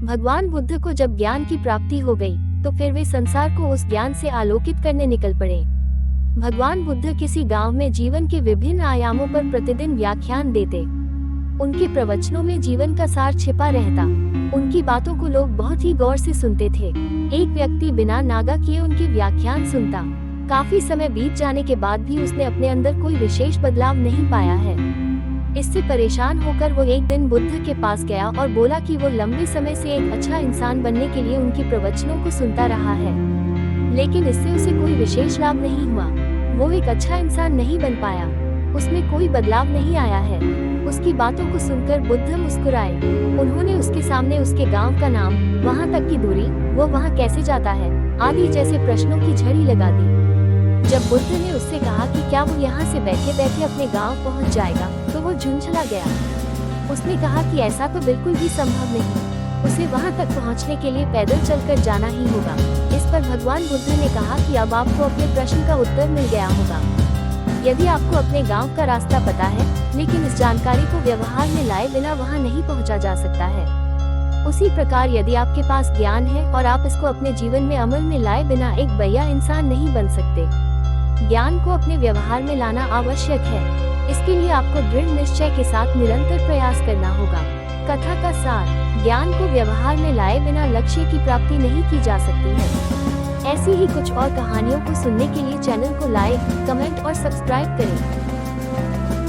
भगवान बुद्ध को जब ज्ञान की प्राप्ति हो गई, तो फिर वे संसार को उस ज्ञान से आलोकित करने निकल पड़े। भगवान बुद्ध किसी गांव में जीवन के विभिन्न आयामों पर प्रतिदिन व्याख्यान देते। उनके प्रवचनों में जीवन का सार छिपा रहता। उनकी बातों को लोग बहुत ही गौर से सुनते थे। एक व्यक्ति बिना नागा किए उनके व्याख्यान सुनता। काफी समय बीत जाने के बाद भी उसने अपने अंदर कोई विशेष बदलाव नहीं पाया है। इससे परेशान होकर वो एक दिन बुद्ध के पास गया और बोला कि वो लंबे समय से एक अच्छा इंसान बनने के लिए उनके प्रवचनों को सुनता रहा है, लेकिन इससे उसे कोई विशेष लाभ नहीं हुआ। वो एक अच्छा इंसान नहीं बन पाया, उसमें कोई बदलाव नहीं आया है। उसकी बातों को सुनकर बुद्ध मुस्कुराए। उन्होंने उसके सामने उसके गांव का नाम, वहां तक की दूरी, वो वहां कैसे जाता है, आदि जैसे प्रश्नों की झड़ी लगा दी। जब बुद्ध ने उससे कहा कि क्या वो यहाँ से बैठे बैठे अपने गांव पहुँच जाएगा, तो वो झुंझला गया। उसने कहा कि ऐसा तो बिल्कुल भी संभव नहीं, उसे वहां तक पहुंचने के लिए पैदल चलकर जाना ही होगा। इस पर भगवान बुद्ध ने कहा कि अब आपको अपने प्रश्न का उत्तर मिल गया होगा। यदि आपको अपने गांव का रास्ता पता है, लेकिन इस जानकारी को व्यवहार में लाए बिना वहां नहीं पहुंचा जा सकता है, उसी प्रकार यदि आपके पास ज्ञान है और आप इसको अपने जीवन में अमल में लाए बिना एक बढ़िया इंसान नहीं बन सकते। ज्ञान को अपने व्यवहार में लाना आवश्यक है। इसके लिए आपको दृढ़ निश्चय के साथ निरंतर प्रयास करना होगा। कथा का सार, ज्ञान को व्यवहार में लाए बिना लक्ष्य की प्राप्ति नहीं की जा सकती है। ऐसी ही कुछ और कहानियों को सुनने के लिए चैनल को लाइक, कमेंट और सब्सक्राइब करें।